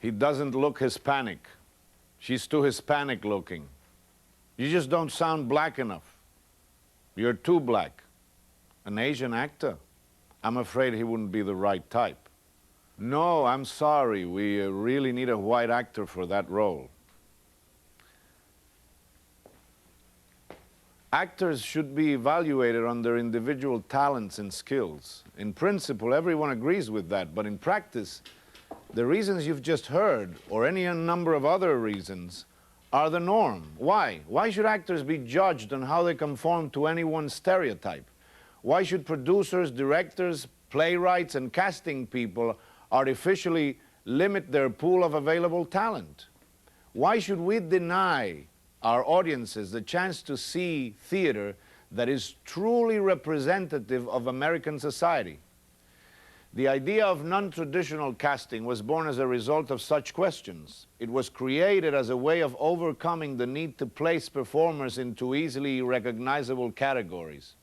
He doesn't look Hispanic. She's too Hispanic looking. You just don't sound black enough. You're too black. An Asian actor? I'm afraid he wouldn't be the right type. No, I'm sorry. We really need a white actor for that role. Actors should be evaluated on their individual talents and skills. In principle, everyone agrees with that, but in practice, the reasons you've just heard, or any number of other reasons, are the norm. Why? Why should actors be judged on how they conform to any one stereotype? Why should producers, directors, playwrights, and casting people artificially limit their pool of available talent? Why should we deny our audiences the chance to see theater that is truly representative of American society? The idea of non-traditional casting was born as a result of such questions. It was created as a way of overcoming the need to place performers into easily recognizable categories.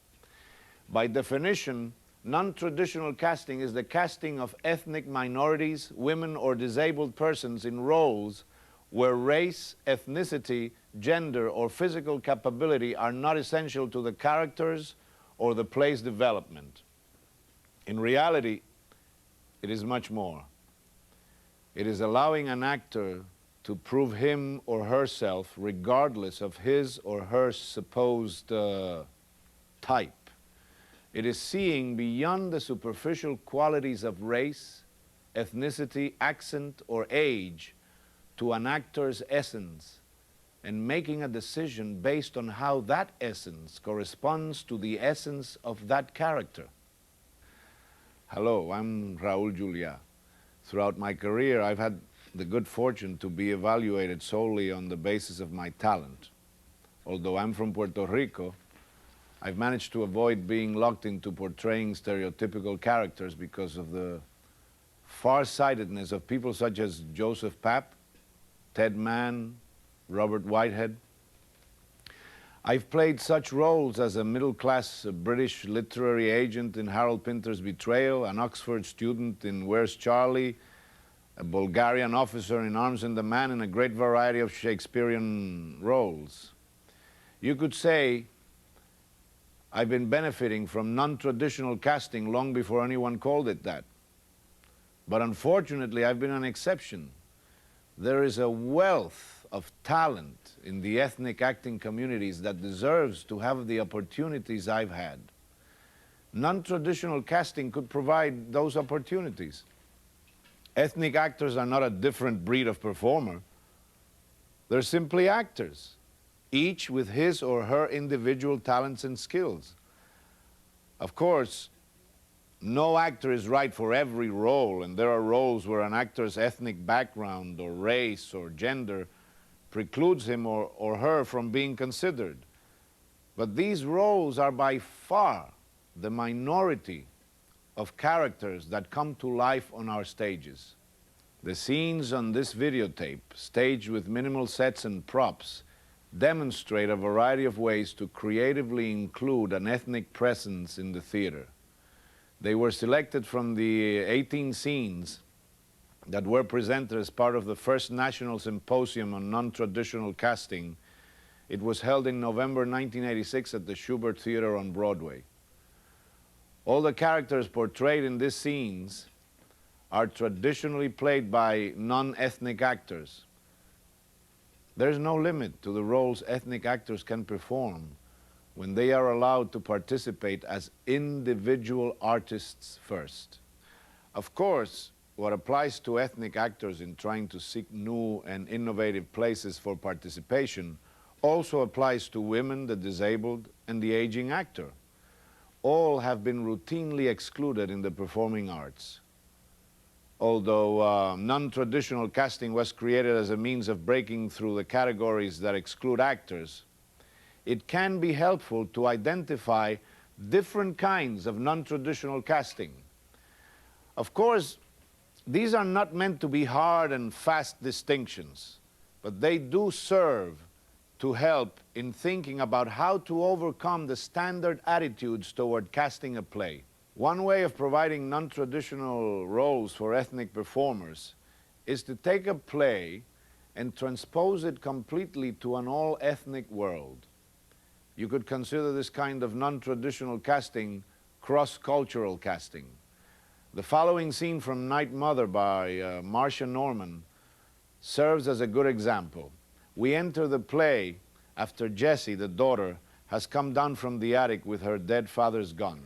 By definition, non-traditional casting is the casting of ethnic minorities, women, or disabled persons in roles where race, ethnicity, gender, or physical capability are not essential to the characters or the play's development. In reality, it is much more. It is allowing an actor to prove him or herself regardless of his or her supposed type. It is seeing beyond the superficial qualities of race, ethnicity, accent, or age to an actor's essence and making a decision based on how that essence corresponds to the essence of that character. Hello, I'm Raul Julia. Throughout my career, I've had the good fortune to be evaluated solely on the basis of my talent. Although I'm from Puerto Rico, I've managed to avoid being locked into portraying stereotypical characters because of the far-sightedness of people such as Joseph Papp, Ted Mann, Robert Whitehead. I've played such roles as a middle-class British literary agent in Harold Pinter's Betrayal, an Oxford student in Where's Charlie, a Bulgarian officer in Arms and the Man, and a great variety of Shakespearean roles. You could say I've been benefiting from non-traditional casting long before anyone called it that. But unfortunately, I've been an exception. There is a wealth of talent in the ethnic acting communities that deserves to have the opportunities I've had. Non-traditional casting could provide those opportunities. Ethnic actors are not a different breed of performer. They're simply actors, each with his or her individual talents and skills. Of course, no actor is right for every role, and there are roles where an actor's ethnic background or race or gender precludes him or her from being considered. But these roles are by far the minority of characters that come to life on our stages. The scenes on this videotape, staged with minimal sets and props, demonstrate a variety of ways to creatively include an ethnic presence in the theater. They were selected from the 18 scenes that were presented as part of the first National Symposium on Non-Traditional Casting. It was held in November 1986 at the Schubert Theater on Broadway. All the characters portrayed in these scenes are traditionally played by non-ethnic actors. There's no limit to the roles ethnic actors can perform when they are allowed to participate as individual artists first. Of course, what applies to ethnic actors in trying to seek new and innovative places for participation also applies to women, the disabled, and the aging actor. All have been routinely excluded in the performing arts. Although non-traditional casting was created as a means of breaking through the categories that exclude actors, it can be helpful to identify different kinds of non-traditional casting. Of course, these are not meant to be hard and fast distinctions, but they do serve to help in thinking about how to overcome the standard attitudes toward casting a play. One way of providing non-traditional roles for ethnic performers is to take a play and transpose it completely to an all-ethnic world. You could consider this kind of non-traditional casting cross-cultural casting. The following scene from Night Mother by Marcia Norman serves as a good example. We enter the play after Jessie, the daughter, has come down from the attic with her dead father's gun.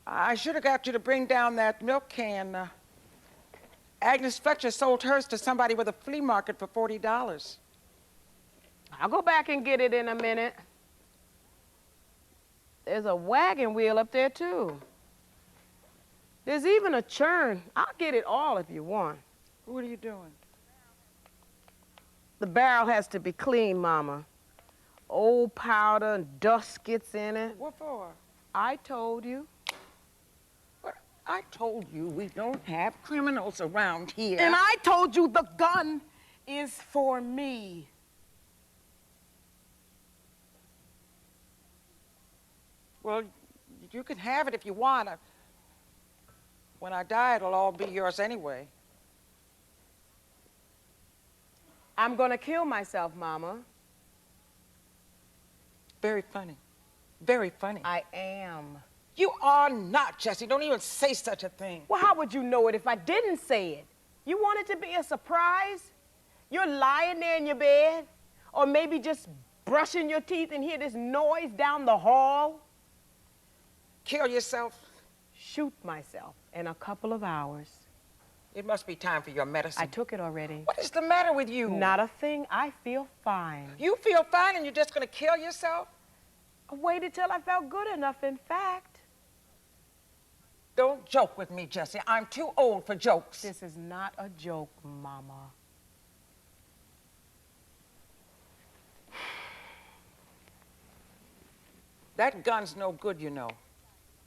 I should have got you to bring down that milk can. Agnes Fletcher sold hers to somebody with a flea market for $40. I'll go back and get it in a minute. There's a wagon wheel up there, too. There's even a churn. I'll get it all if you want. What are you doing? The barrel has to be clean, Mama. Old powder and dust gets in it. What for? I told you. I told you we don't have criminals around here. And I told you the gun is for me. Well, you can have it if you want. When I die, it'll all be yours anyway. I'm gonna kill myself, Mama. Very funny. Very funny. I am. You are not, Jessie. Don't even say such a thing. Well, how would you know it if I didn't say it? You want it to be a surprise? You're lying there in your bed, or maybe just brushing your teeth and hear this noise down the hall. Kill yourself? Shoot myself in a couple of hours. It must be time for your medicine. I took it already. What is the matter with you? Not a thing. I feel fine. You feel fine and you're just gonna kill yourself? I waited till I felt good enough, in fact. Don't joke with me, Jessie. I'm too old for jokes. This is not a joke, Mama. That gun's no good, you know.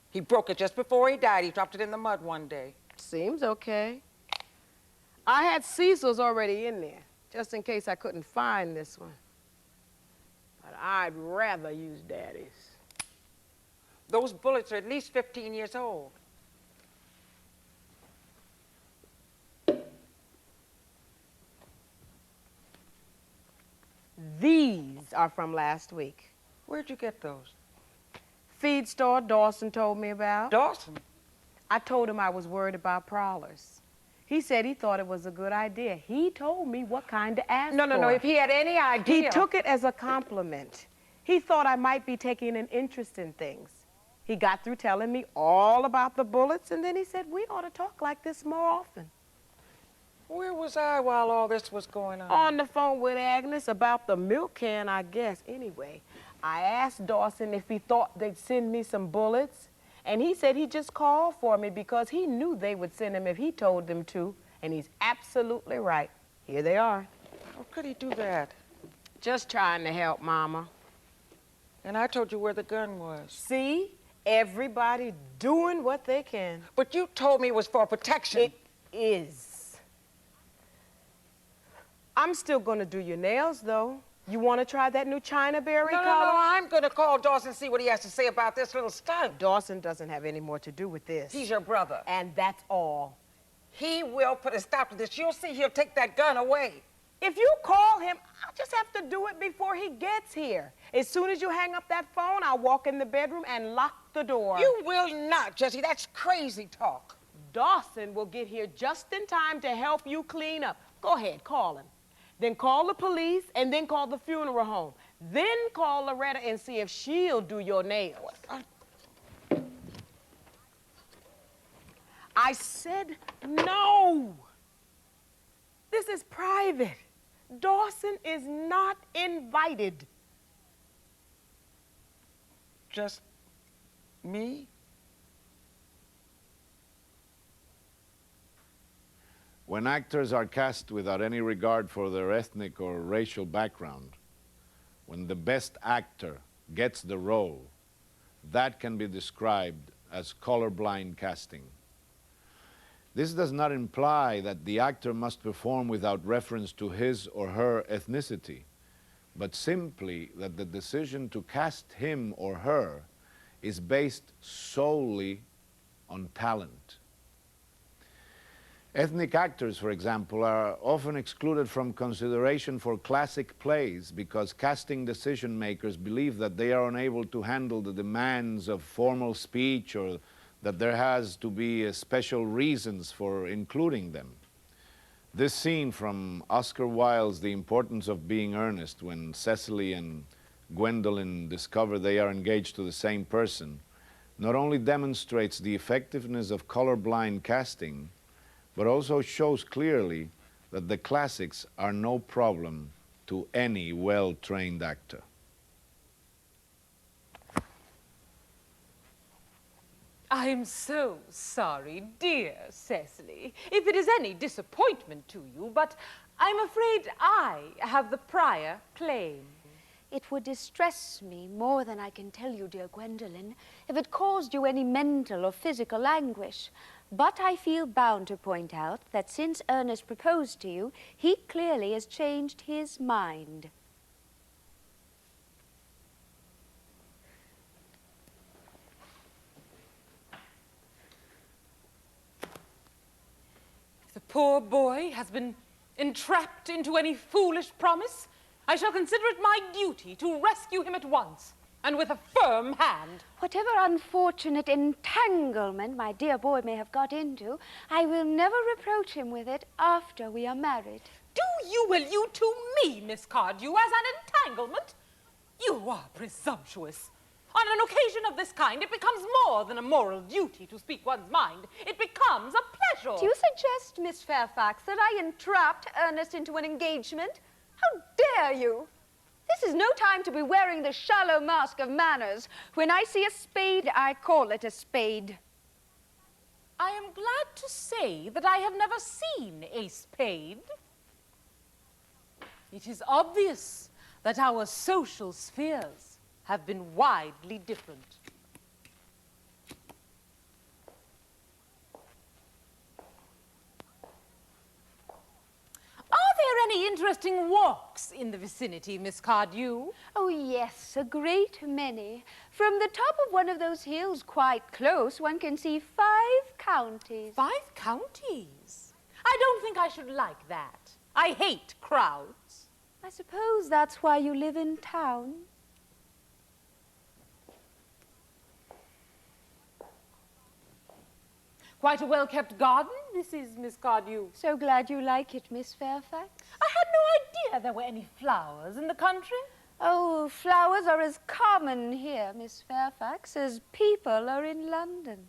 He broke it just before he died. He dropped it in the mud one day. Seems okay. I had Cecil's already in there, just in case I couldn't find this one. But I'd rather use Daddy's. Those bullets are at least 15 years old. These are from last week. Where'd you get those? Feed store Dawson told me about. Dawson? I told him I was worried about prowlers. He said he thought it was a good idea. He told me what kind to ask for. No. If he had any idea. He took it as a compliment. He thought I might be taking an interest in things. He got through telling me all about the bullets, and then he said we ought to talk like this more often. Where was I while all this was going on? On the phone with Agnes about the milk can, I guess. Anyway, I asked Dawson if he thought they'd send me some bullets, and he said he just called for me because he knew they would send him if he told them to, and he's absolutely right. Here they are. How could he do that? Just trying to help, Mama. And I told you where the gun was. See? Everybody doing what they can. But you told me it was for protection. It is. I'm still gonna do your nails, though. You wanna try that new China berry color? No, I'm gonna call Dawson and see what he has to say about this little stunt. Dawson doesn't have any more to do with this. He's your brother. And that's all. He will put a stop to this. You'll see he'll take that gun away. If you call him, I'll just have to do it before he gets here. As soon as you hang up that phone, I'll walk in the bedroom and lock the door. You will not, Jessie. That's crazy talk. Dawson will get here just in time to help you clean up. Go ahead, call him. Then call the police, and then call the funeral home. Then call Loretta and see if she'll do your nails. I said no. This is private. Dawson is not invited. Just me? When actors are cast without any regard for their ethnic or racial background, when the best actor gets the role, that can be described as colorblind casting. This does not imply that the actor must perform without reference to his or her ethnicity, but simply that the decision to cast him or her is based solely on talent. Ethnic actors, for example, are often excluded from consideration for classic plays because casting decision makers believe that they are unable to handle the demands of formal speech or that there has to be special reasons for including them. This scene from Oscar Wilde's The Importance of Being Earnest, when Cecily and Gwendolen discover they are engaged to the same person, not only demonstrates the effectiveness of colorblind casting, but also shows clearly that the classics are no problem to any well-trained actor. I am so sorry, dear Cecily, if it is any disappointment to you, but I'm afraid I have the prior claim. It would distress me more than I can tell you, dear Gwendolen, if it caused you any mental or physical anguish. But I feel bound to point out that since Ernest proposed to you, he clearly has changed his mind. If the poor boy has been entrapped into any foolish promise, I shall consider it my duty to rescue him at once, and with a firm hand. Whatever unfortunate entanglement my dear boy may have got into, I will never reproach him with it after we are married. Do you allude to me, Miss Cardew, as an entanglement? You are presumptuous. On an occasion of this kind, it becomes more than a moral duty to speak one's mind. It becomes a pleasure. Do you suggest, Miss Fairfax, that I entrapped Ernest into an engagement? How dare you? This is no time to be wearing the shallow mask of manners. When I see a spade, I call it a spade. I am glad to say that I have never seen a spade. It is obvious that our social spheres have been widely different. Are there any interesting walks in the vicinity, Miss Cardew? Oh, yes, a great many. From the top of one of those hills quite close, one can see 5 counties. 5 counties? I don't think I should like that. I hate crowds. I suppose that's why you live in town. Quite a well-kept garden, this is, Miss Cardew. So glad you like it, Miss Fairfax. I had no idea there were any flowers in the country. Oh, flowers are as common here, Miss Fairfax, as people are in London.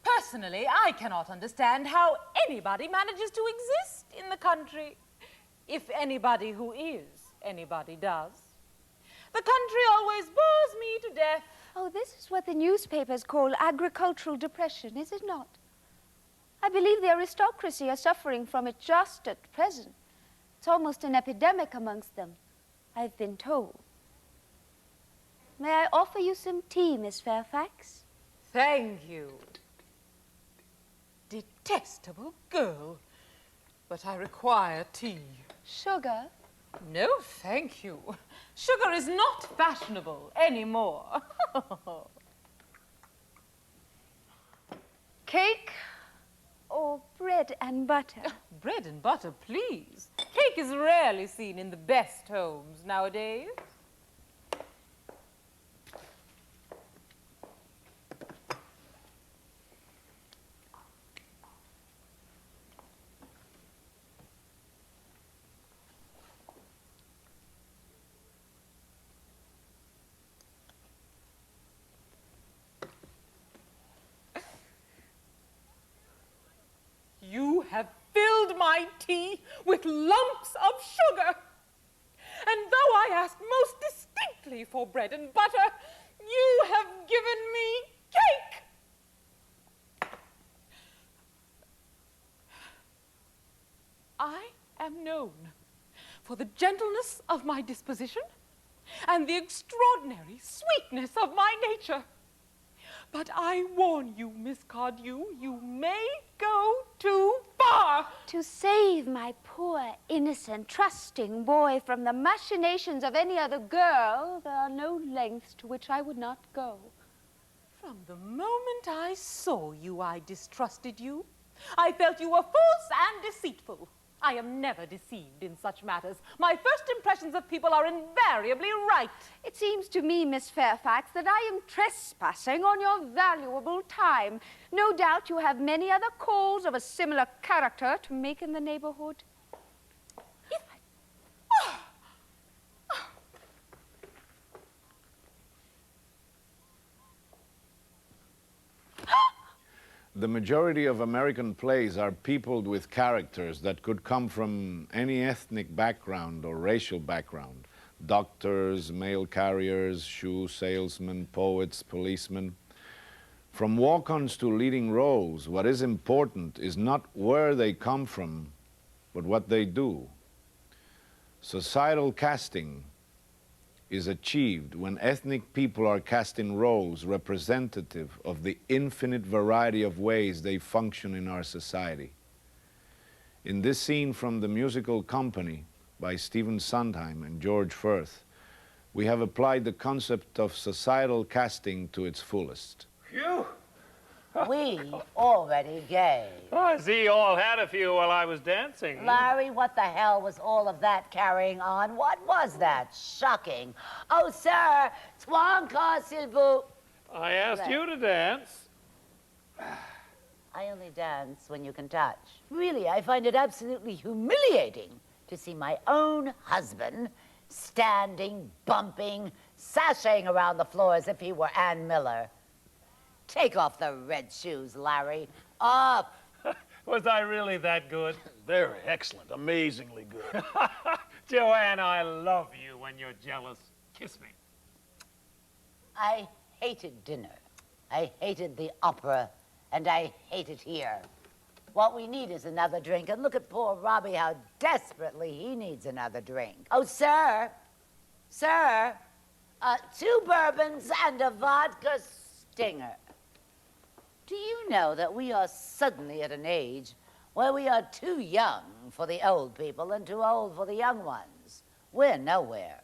Personally, I cannot understand how anybody manages to exist in the country. If anybody who is anybody does. The country always bores me to death. Oh, this is what the newspapers call agricultural depression, is it not? I believe the aristocracy are suffering from it just at present. It's almost an epidemic amongst them, I've been told. May I offer you some tea, Miss Fairfax? Thank you. Detestable girl. But I require tea. Sugar? No, thank you. Sugar is not fashionable anymore. Cake or bread and butter? Bread and butter, please. Cake is rarely seen in the best homes nowadays. You have filled my tea with lumps of sugar. And though I asked most distinctly for bread and butter, you have given me cake. I am known for the gentleness of my disposition and the extraordinary sweetness of my nature. But I warn you, Miss Cardew, you may go too far. To save my poor, innocent, trusting boy from the machinations of any other girl, there are no lengths to which I would not go. From the moment I saw you, I distrusted you. I felt you were false and deceitful. I am never deceived in such matters. My first impressions of people are invariably right. It seems to me, Miss Fairfax, that I am trespassing on your valuable time. No doubt you have many other calls of a similar character to make in the neighborhood. The majority of American plays are peopled with characters that could come from any ethnic background or racial background. Doctors, mail carriers, shoe salesmen, poets, policemen. From walk-ons to leading roles, what is important is not where they come from, but what they do. Societal casting is achieved when ethnic people are cast in roles representative of the infinite variety of ways they function in our society. In this scene from The Musical Company by Stephen Sondheim and George Firth, we have applied the concept of societal casting to its fullest. Phew! We already gay. Oh, I see you all had a few while I was dancing. Larry, what the hell was all of that carrying on? What was that? Shocking. Oh, sir, trois encore, s'il vous. I asked you to dance. I only dance when you can touch. Really, I find it absolutely humiliating to see my own husband standing, bumping, sashaying around the floor as if he were Ann Miller. Take off the red shoes, Larry. Up! Was I really that good? Very excellent. Amazingly good. Joanne, I love you when you're jealous. Kiss me. I hated dinner. I hated the opera, and I hate it here. What we need is another drink, and look at poor Robbie, how desperately he needs another drink. Oh, sir, 2 bourbons and a vodka stinger. Do you know that we are suddenly at an age where we are too young for the old people and too old for the young ones? We're nowhere.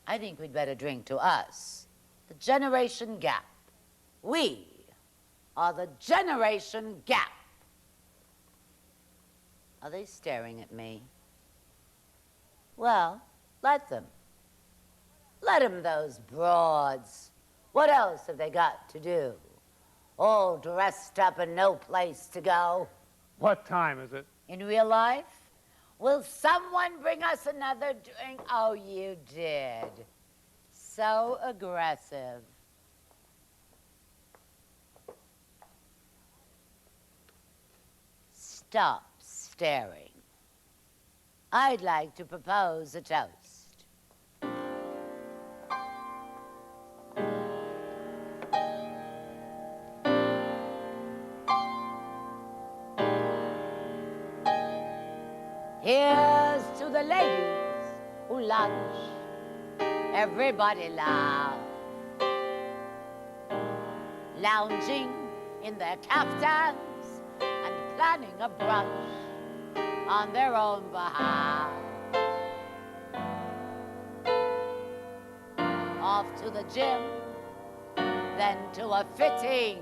I think we'd better drink to us, the generation gap. We are the generation gap. Are they staring at me? Well, let them. Let them, those broads. What else have they got to do? All dressed up and no place to go. What time is it? In real life? Will someone bring us another drink? Oh, you did. So aggressive. Stop staring. I'd like to propose a toast. Here's to the ladies who lunch. Everybody laugh. Lounging in their caftans and planning a brunch on their own behalf. Off to the gym, then to a fitting,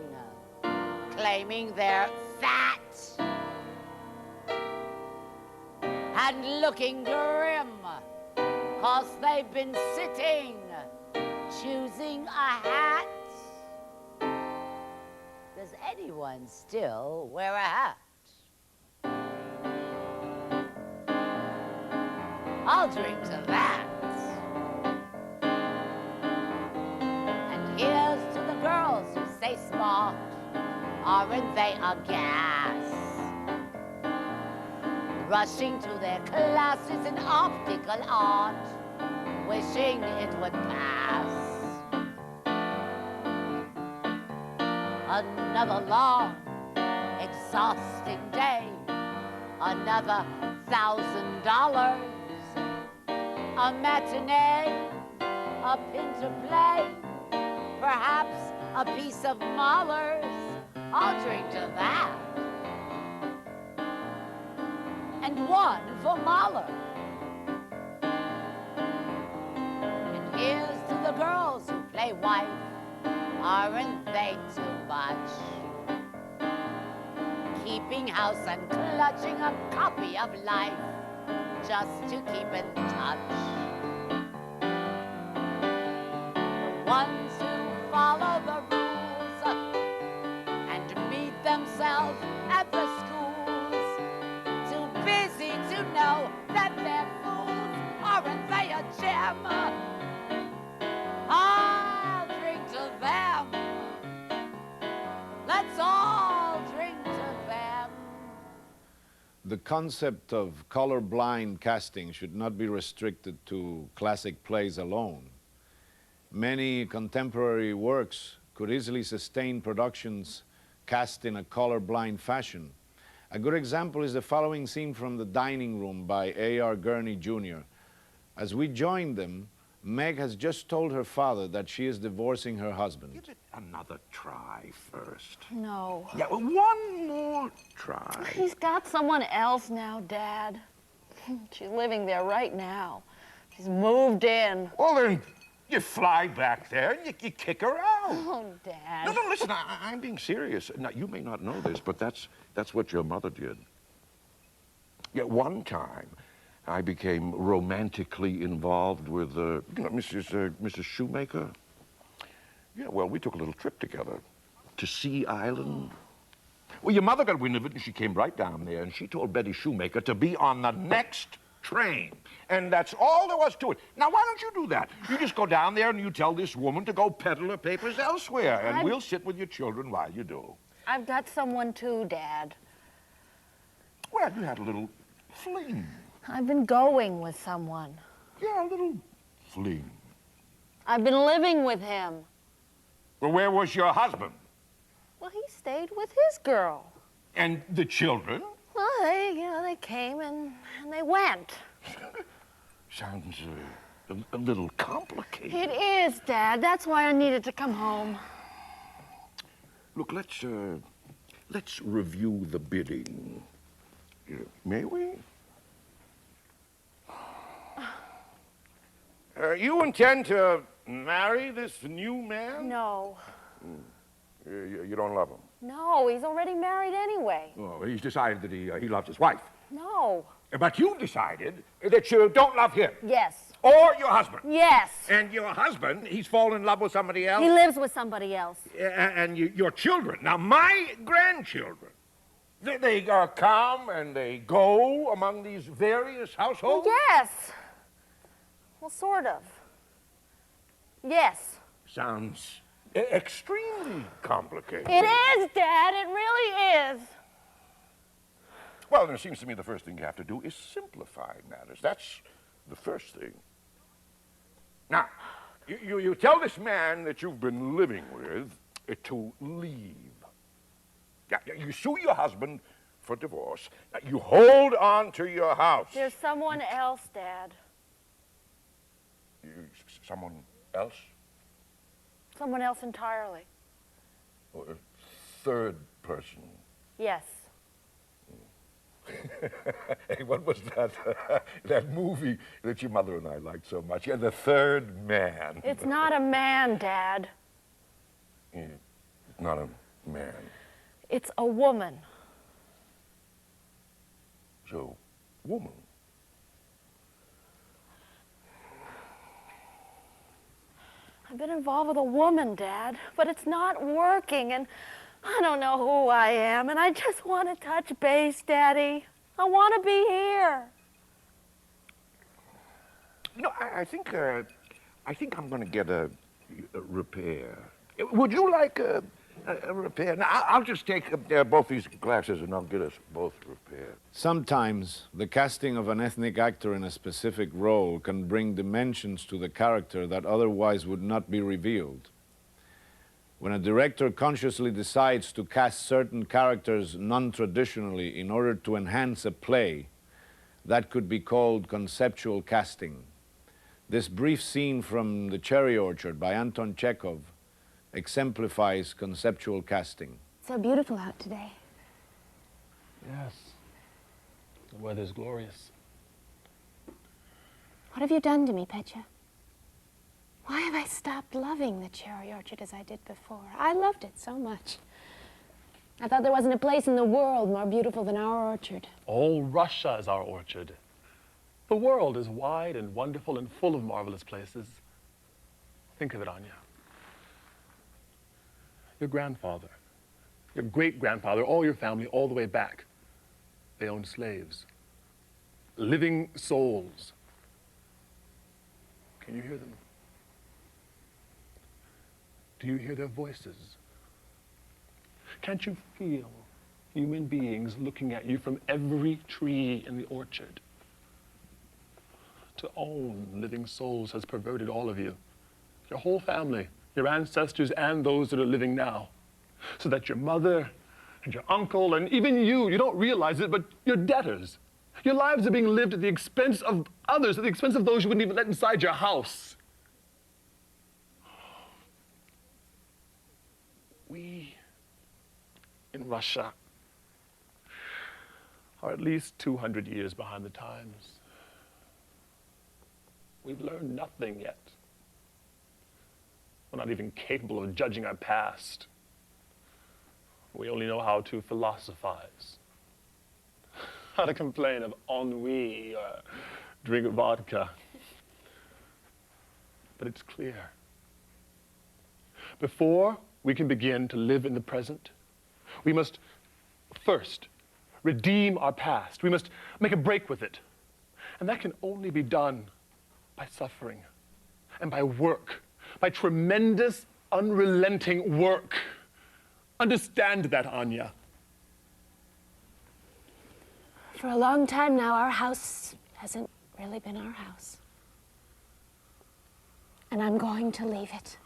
claiming they're fat and looking grim, 'cause they've been sitting, choosing a hat. Does anyone still wear a hat? I'll drink to that. And here's to the girls who say smart. Aren't they a gas? Rushing to their classes in optical art, wishing it would pass. Another long, exhausting day, another $1,000, a matinee, a pin to play, perhaps a piece of Mahler's. I'll drink to that. And one for Mahler. And here's to the girls who play wife. Aren't they too much? Keeping house and clutching a copy of life just to keep in touch. The ones who follow the rules and meet themselves at the schools, too busy to know that they're fools. Aren't they a gem? I'll drink to them. Let's all drink to them. The concept of colorblind casting should not be restricted to classic plays alone. Many contemporary works could easily sustain productions cast in a colorblind fashion. A good example is the following scene from The Dining Room by A.R. Gurney Jr. As we join them, Meg has just told her father that she is divorcing her husband. Give it another try first. No. Yeah, well, one more try. He's got someone else now, Dad. She's living there right now. She's moved in. Well, then, you fly back there and you kick her out. Oh, Dad. No, listen, I'm being serious. Now, you may not know this, but that's what your mother did. Yeah, one time, I became romantically involved with, Mrs. Shoemaker. Yeah, well, we took a little trip together to Sea Island. Well, your mother got wind of it, and she came right down there, and she told Betty Shoemaker to be on the next train. And that's all there was to it. Now, why don't you do that? You just go down there and you tell this woman to go peddle her papers elsewhere, and we'll sit with your children while you do. I've got someone too, Dad. Well, you had a little fling. I've been going with someone. Yeah, a little fling. I've been living with him. Well, where was your husband? Well, he stayed with his girl. And the children? Well, they came and they went. Sounds a little complicated. It is, Dad. That's why I needed to come home. Look, let's review the bidding. May we? You intend to marry this new man? No. You don't love him? No, he's already married anyway. Oh, he's decided that he loves his wife. No. But you've decided that you don't love him. Yes. Or your husband. Yes. And your husband, he's fallen in love with somebody else. He lives with somebody else. And your children. Now, my grandchildren, they come and they go among these various households? Well, yes. Well, sort of. Yes. Sounds extremely complicated. It is, Dad. It really is. Well, then it seems to me the first thing you have to do is simplify matters. That's the first thing. Now, you tell this man that you've been living with to leave. Yeah, you sue your husband for divorce. Now, you hold on to your house. There's someone else, Dad. Someone else? Someone else entirely. Or a third person? Yes. Hey, what was that? That movie that your mother and I liked so much? Yeah, The Third Man. It's not a man, Dad. Yeah, it's not a man. It's a woman. So, woman. I've been involved with a woman, Dad, but it's not working, and I don't know who I am, and I just want to touch base, Daddy. I want to be here. You know, I think I'm going to get a repair. Would you like a repair? Now, I'll just take both these glasses and I'll get us both repaired. Sometimes the casting of an ethnic actor in a specific role can bring dimensions to the character that otherwise would not be revealed. When a director consciously decides to cast certain characters non-traditionally in order to enhance a play, that could be called conceptual casting. This brief scene from The Cherry Orchard by Anton Chekhov exemplifies conceptual casting. So beautiful out today. Yes. The weather's glorious. What have you done to me, Petya? Why have I stopped loving the cherry orchard as I did before? I loved it so much. I thought there wasn't a place in the world more beautiful than our orchard. All Russia is our orchard. The world is wide and wonderful and full of marvelous places. Think of it, Anya. Your grandfather, your great-grandfather, all your family, all the way back, they owned slaves. Living souls. Can you hear them? Do you hear their voices? Can't you feel human beings looking at you from every tree in the orchard? To own living souls has perverted all of you, your whole family, your ancestors and those that are living now, so that your mother and your uncle and even you don't realize it, but you're debtors. Your lives are being lived at the expense of others, at the expense of those you wouldn't even let inside your house. We in Russia are at least 200 years behind the times. We've learned nothing yet. We're not even capable of judging our past. We only know how to philosophize, how to complain of ennui or drink vodka. But it's clear. Before we can begin to live in the present, we must first redeem our past. We must make a break with it. And that can only be done by suffering and by work, by tremendous, unrelenting work. Understand that, Anya. For a long time now, our house hasn't really been our house. And I'm going to leave it.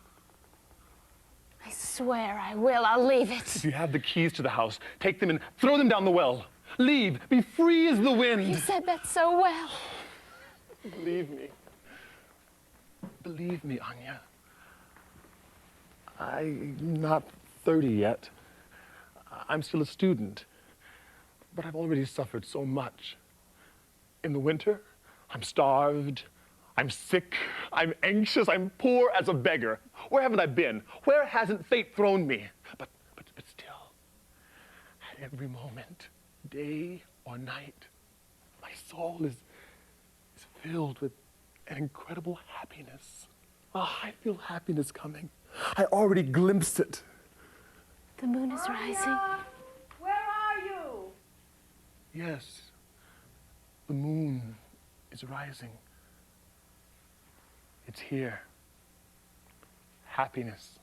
I swear I will. I'll leave it. If you have the keys to the house, take them and throw them down the well. Leave. Be free as the wind. You said that so well. Believe me. Believe me, Anya. I'm not 30 yet. I'm still a student. But I've already suffered so much. In the winter, I'm starved. I'm sick, I'm anxious, I'm poor as a beggar. Where haven't I been? Where hasn't fate thrown me? But still, at every moment, day or night, my soul is filled with an incredible happiness. Oh, I feel happiness coming. I already glimpse it. The moon is rising. Where are you? Yes, the moon is rising. It's here. Happiness.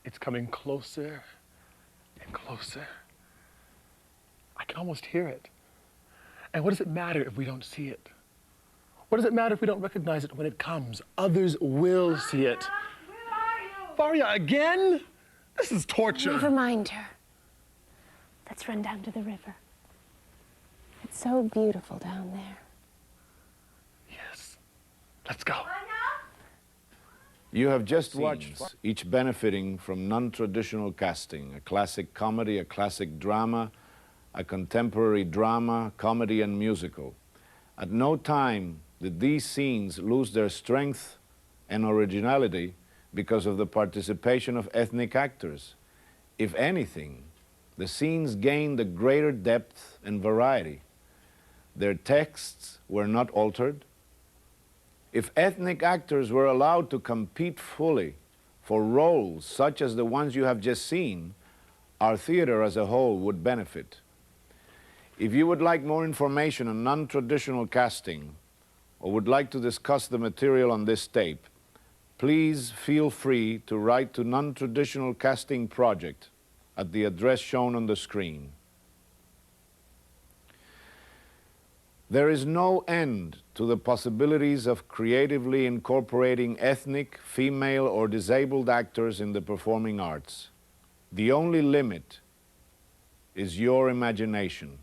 It's coming closer and closer. I can almost hear it. And what does it matter if we don't see it? What does it matter if we don't recognize it when it comes? Others will see it. Where are you? Varya, again? This is torture. Never mind her. Let's run down to the river. It's so beautiful down there. Yes. Let's go. You have just watched, each benefiting from non-traditional casting, a classic comedy, a classic drama, a contemporary drama, comedy, and musical. At no time did these scenes lose their strength and originality because of the participation of ethnic actors. If anything, the scenes gained a greater depth and variety. Their texts were not altered. If ethnic actors were allowed to compete fully for roles such as the ones you have just seen, our theater as a whole would benefit. If you would like more information on non-traditional casting or would like to discuss the material on this tape, please feel free to write to Non-Traditional Casting Project at the address shown on the screen. There is no end to the possibilities of creatively incorporating ethnic, female, or disabled actors in the performing arts. The only limit is your imagination.